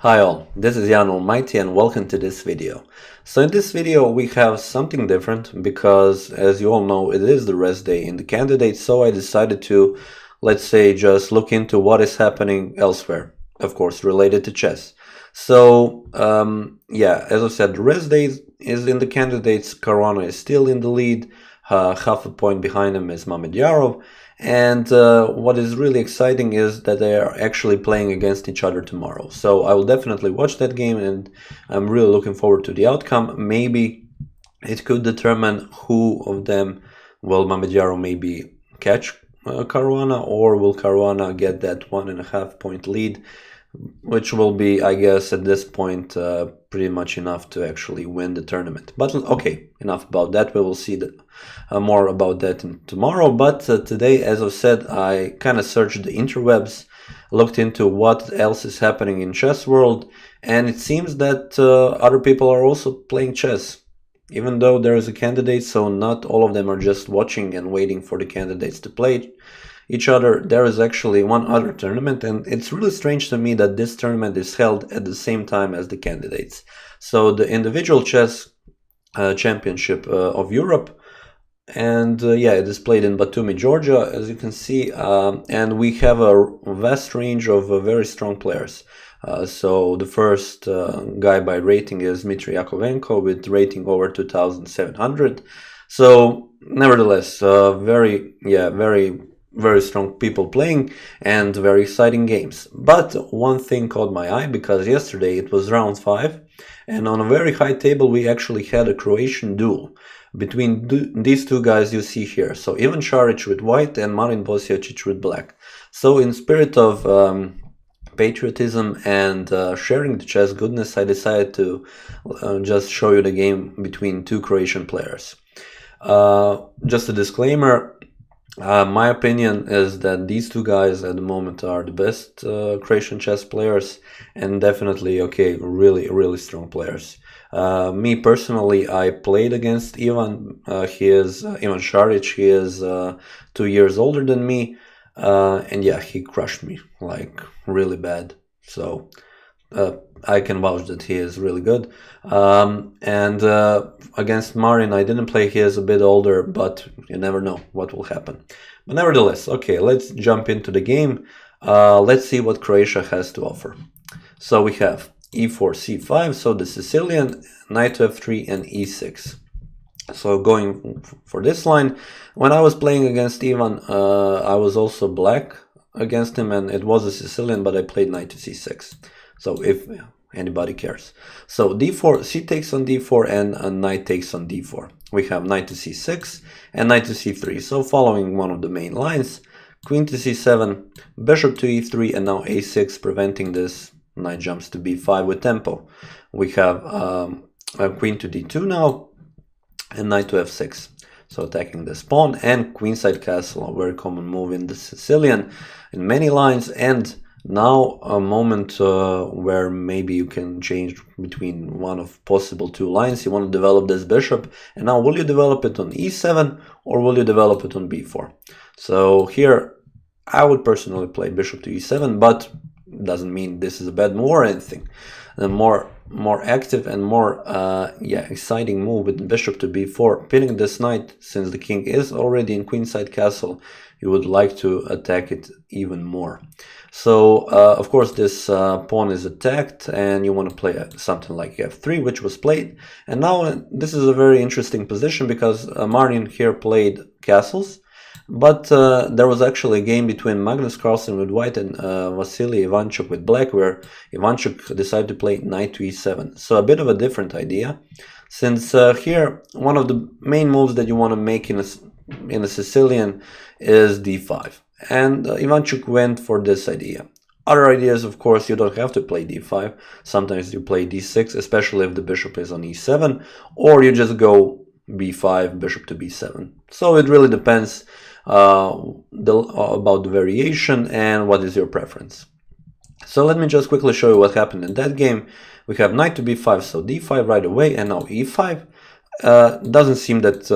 Hi all, this is Jan Allmighty and welcome to this video. So in this video we have something different because, as you all know, it is the rest day in the candidates, so I decided to, let's say, just look into what is happening elsewhere, of course related to chess. So yeah, as I said, the rest day is in the candidates. Caruana is still in the lead, half a point behind him is Mamedyarov. And what is really exciting is that they are actually playing against each other tomorrow. So I will definitely watch that game and I'm really looking forward to the outcome. Maybe it could determine who of them will Mamedyarov maybe catch Caruana, or will Caruana get that 1.5 point lead, which will be, I guess, at this point pretty much enough to actually win the tournament. But okay, enough about that. We will see more about that tomorrow. But today, as I said, I kind of searched the interwebs, looked into what else is happening in chess world, and it seems that other people are also playing chess. Even though there is a candidate, so not all of them are just watching and waiting for the candidates to play each other. There is actually one other tournament, and it's really strange to me that this tournament is held at the same time as the candidates. So the individual chess championship of Europe, and yeah, it is played in Batumi, Georgia, as you can see, and we have a vast range of very strong players. So the first guy by rating is Dmitry Yakovenko with rating over 2,700. So nevertheless, very strong people playing and very exciting games. But one thing caught my eye, because yesterday it was round 5 and on a very high table we actually had a Croatian duel between these two guys you see here. So Ivan Šarić with white and Marin Bosiocic with black. So in spirit of patriotism and sharing the chess goodness, I decided to just show you the game between two Croatian players. Just a disclaimer, my opinion is that these two guys at the moment are the best Croatian chess players, and definitely, okay, really strong players. Me personally, I played against Ivan. He is Ivan Šarić. He is 2 years older than me, and yeah, he crushed me like really bad. So I can vouch that he is really good. And against Marin, I didn't play. He is a bit older, but you never know what will happen. But nevertheless, okay, let's jump into the game. Let's see what Croatia has to offer. So we have e4, c5, so the Sicilian, knight to f3 and e6. So going for this line, when I was playing against Ivan, I was also black against him, and it was a Sicilian, but I played knight to c6. So if anybody cares. So d4, c takes on d4, and a knight takes on d4. We have knight to c6 and knight to c3. So following one of the main lines, queen to c7, bishop to e3, and now a6, preventing this. Knight jumps to b5 with tempo. We have a queen to d2 now, and knight to f6. So attacking this pawn, and queenside castle, a very common move in the Sicilian in many lines. And now a moment where maybe you can change between one of possible two lines. You want to develop this bishop, and now will you develop it on e7 or will you develop it on b4? So here I would personally play bishop to e7, but doesn't mean this is a bad move or anything. The more active and more exciting move with bishop to b4, pinning this knight, since the king is already in queenside castle, you would like to attack it even more. So of course this pawn is attacked, and you want to play something like f3, which was played. And now this is a very interesting position, because Marin here played castles, but there was actually a game between Magnus Carlsen with white and Vasily Ivanchuk with black, where Ivanchuk decided to play knight to e7. So a bit of a different idea, since here one of the main moves that you want to make in a Sicilian is d5. And Ivanchuk went for this idea. Other ideas, of course, you don't have to play d5. Sometimes you play d6, especially if the bishop is on e7, or you just go b5, bishop to b7. So it really depends about the variation and what is your preference. So let me just quickly show you what happened in that game. We have knight to b5, so d5 right away, and now e5. Doesn't seem that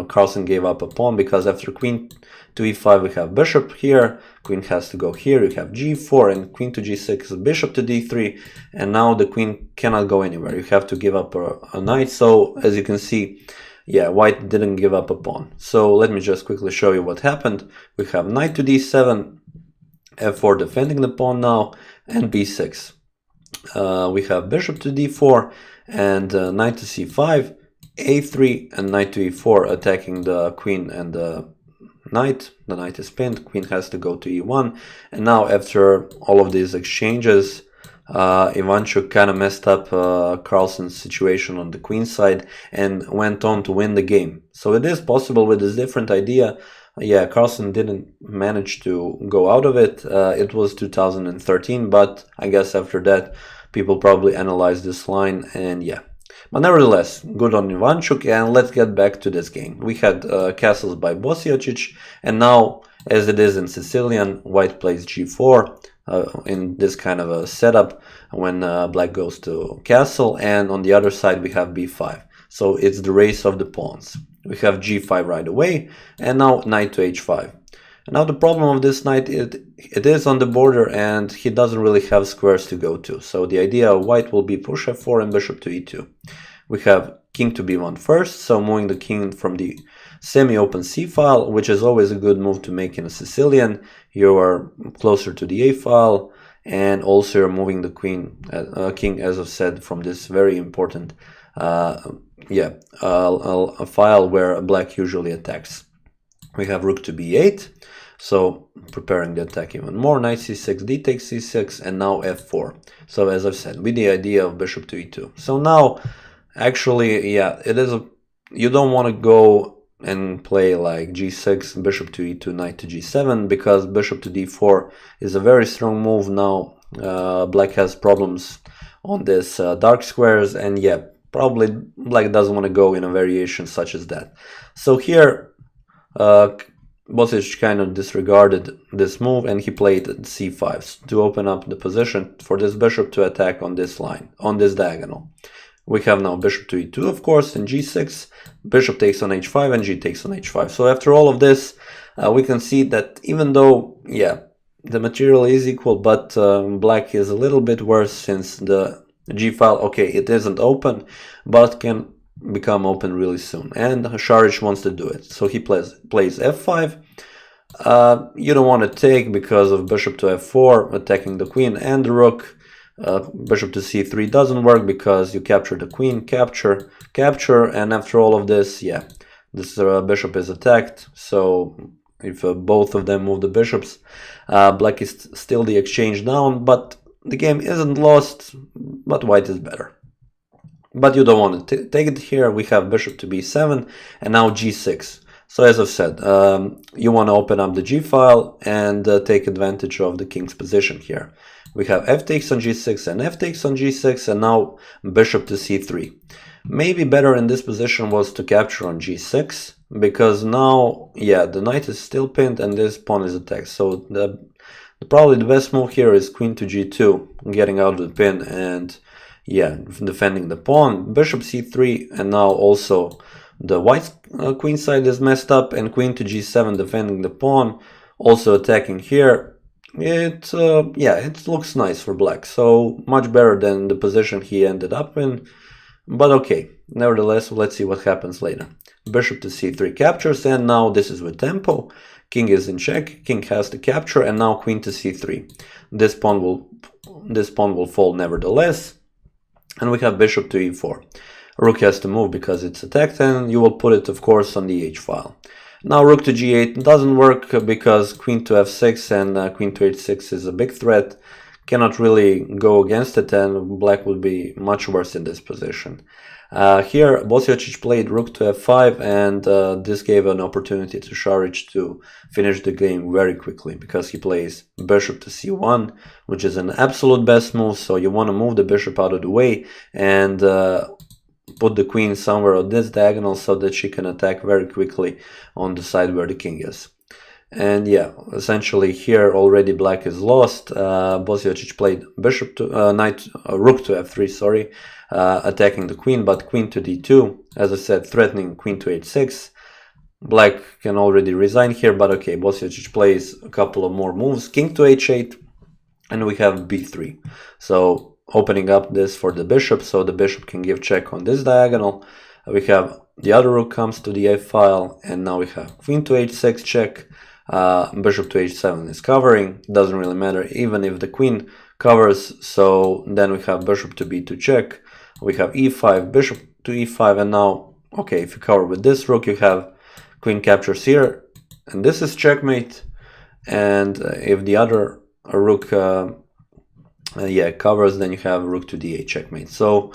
Carlsen gave up a pawn, because after queen to e5 we have bishop here, queen has to go here, you have g4 and queen to g6, bishop to d3, and now the queen cannot go anywhere. You have to give up a knight. So as you can see, yeah, white didn't give up a pawn. So let me just quickly show you what happened. We have knight to d7, f4 defending the pawn now, and b6. We have bishop to d4 and knight to c5, a3 and knight to e4 attacking the queen and the knight. The knight is pinned, queen has to go to e1, and now after all of these exchanges, Ivanchuk kind of messed up Carlsen's situation on the queen side and went on to win the game. So it is possible with this different idea. Yeah, Carlsen didn't manage to go out of it. It was 2013, but I guess after that people probably analyzed this line, and yeah. But nevertheless, good on Ivanchuk, and let's get back to this game. We had castles by Bosiocić, and now, as it is in Sicilian, white plays g4 in this kind of a setup when black goes to castle, and on the other side we have b5. So it's the race of the pawns. We have g5 right away, and now knight to h5. Now the problem of this knight, it is on the border and he doesn't really have squares to go to. So the idea of white will be push f4 and bishop to e2. We have king to b1 first, so moving the king from the semi-open c file, which is always a good move to make in a Sicilian. You are closer to the a file, and also you're moving the king, as I've said, from this very important a file where black usually attacks. We have rook to b8, so preparing the attack even more. Knight c6, d takes c6, and now f4. So as I've said, with the idea of bishop to e2. So now, actually, yeah, it is you don't want to go and play like g6, bishop to e2, knight to g7, because bishop to d4 is a very strong move now. Black has problems on this dark squares, and yeah, probably black doesn't want to go in a variation such as that. So here, Bosiocić kind of disregarded this move and he played c5 to open up the position for this bishop to attack on this line, on this diagonal. We have now bishop to e2, of course, and g6, bishop takes on h5, and g takes on h5. So after all of this, we can see that even though, yeah, the material is equal, but black is a little bit worse since the g file, okay, it isn't open, but can become open really soon, and Šarić wants to do it, so he plays f5. You don't want to take because of bishop to f4 attacking the queen and the rook. Bishop to c3 doesn't work because you capture the queen, capture, and after all of this, yeah, this bishop is attacked. So if both of them move the bishops, black is still the exchange down, but the game isn't lost, but white is better. But you don't want to take it here. We have bishop to b7 and now g6. So as I've said, you want to open up the g file and take advantage of the king's position here. We have f takes on g6 and f takes on g6, and now bishop to c3. Maybe better in this position was to capture on g6, because now, yeah, the knight is still pinned and this pawn is attacked. So probably the best move here is queen to g2, getting out of the pin and, yeah, defending the pawn. Bishop c3, and now also the white queen side is messed up, and queen to g7 defending the pawn, also attacking here. It looks nice for black, so much better than the position he ended up in, but okay, nevertheless, let's see what happens later. Bishop to c3 captures, and now this is with tempo. King is in check, king has to capture, and now queen to c3. This pawn will fall nevertheless, and we have bishop to e4. Rook has to move because it's attacked, and you will put it, of course, on the h file. Now rook to g8 doesn't work because queen to f6 and queen to h6 is a big threat. Cannot really go against it, and black would be much worse in this position. Here Bosiocić played rook to f5, and this gave an opportunity to Šarić to finish the game very quickly, because he plays bishop to c1, which is an absolute best move. So you want to move the bishop out of the way and put the queen somewhere on this diagonal so that she can attack very quickly on the side where the king is. And yeah, essentially here already black is lost. Bosiocić played bishop to rook to f3, sorry, attacking the queen, but queen to d2, as I said, threatening queen to h6. black can already resign here, but okay, Bosiocić plays a couple of more moves, king to h8, and we have b3. So opening up this for the bishop, so the bishop can give check on this diagonal. We have the other rook comes to the f-file, and now we have queen to h6 check, bishop to h7 is covering, doesn't really matter even if the queen covers. So then we have bishop to b2 check, we have e5, bishop to e5, and now, okay, if you cover with this rook, you have queen captures here, and this is checkmate. And if the other rook covers, then you have rook to d8 checkmate. So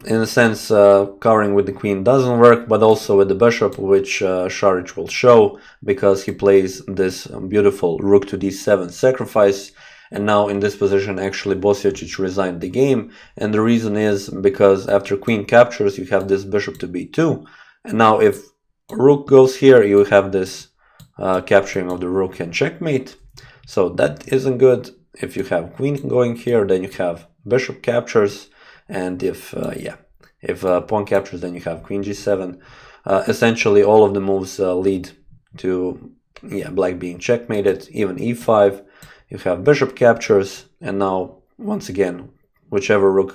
in a sense, covering with the queen doesn't work, but also with the bishop, which Šarić will show, because he plays this beautiful rook to d7 sacrifice. And now in this position, actually, Bosiocić resigned the game. And the reason is because after queen captures, you have this bishop to b2. And now if rook goes here, you have this capturing of the rook and checkmate. So that isn't good. If you have queen going here, then you have bishop captures. And if pawn captures, then you have queen g7. Essentially, all of the moves lead to black being checkmated. Even e5. You have bishop captures, and now once again, whichever rook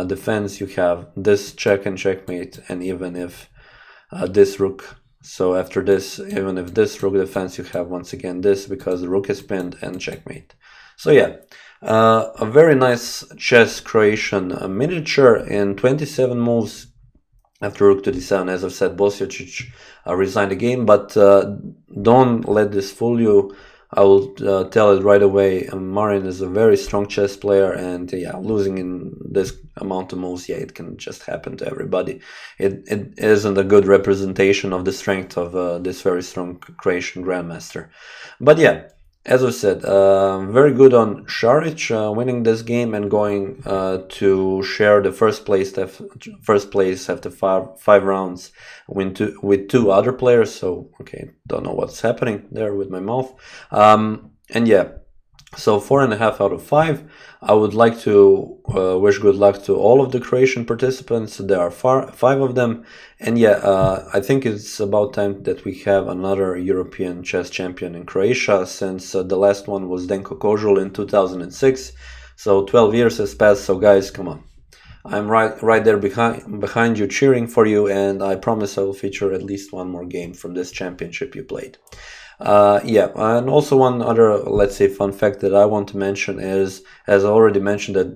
defends, you have this check and checkmate. And even if this rook, so after this, even if this rook defends, you have once again this, because the rook is pinned, and checkmate. So yeah, a very nice chess Croatian miniature in 27 moves. After rook to d7, as I've said, Bosiocić resigned the game, but don't let this fool you. I will tell it right away. Marin is a very strong chess player, and losing in this amount of moves, it can just happen to everybody. It isn't a good representation of the strength of this very strong Croatian grandmaster. But yeah, as I said, very good on Šarić winning this game and going to share the first place after five rounds with two other players. So okay, don't know what's happening there with my mouth. And yeah, so 4.5 out of 5. I would like to wish good luck to all of the Croatian participants. There are 5 of them, and I think it's about time that we have another European chess champion in Croatia, since the last one was Zdenko Kožul in 2006. So 12 years has passed. So guys, come on, I'm right there behind you, cheering for you, and I promise I will feature at least one more game from this championship you played. And also one other, let's say, fun fact that I want to mention is, as I already mentioned, that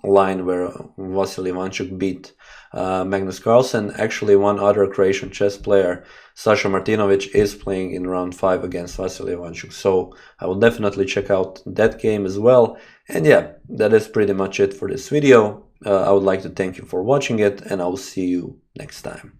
line where Vasily Ivanchuk beat Magnus Carlsen. Actually, one other Croatian chess player, Sasha Martinovic, is playing in round 5 against Vasily Ivanchuk. So I will definitely check out that game as well. And that is pretty much it for this video. I would like to thank you for watching it, and I will see you next time.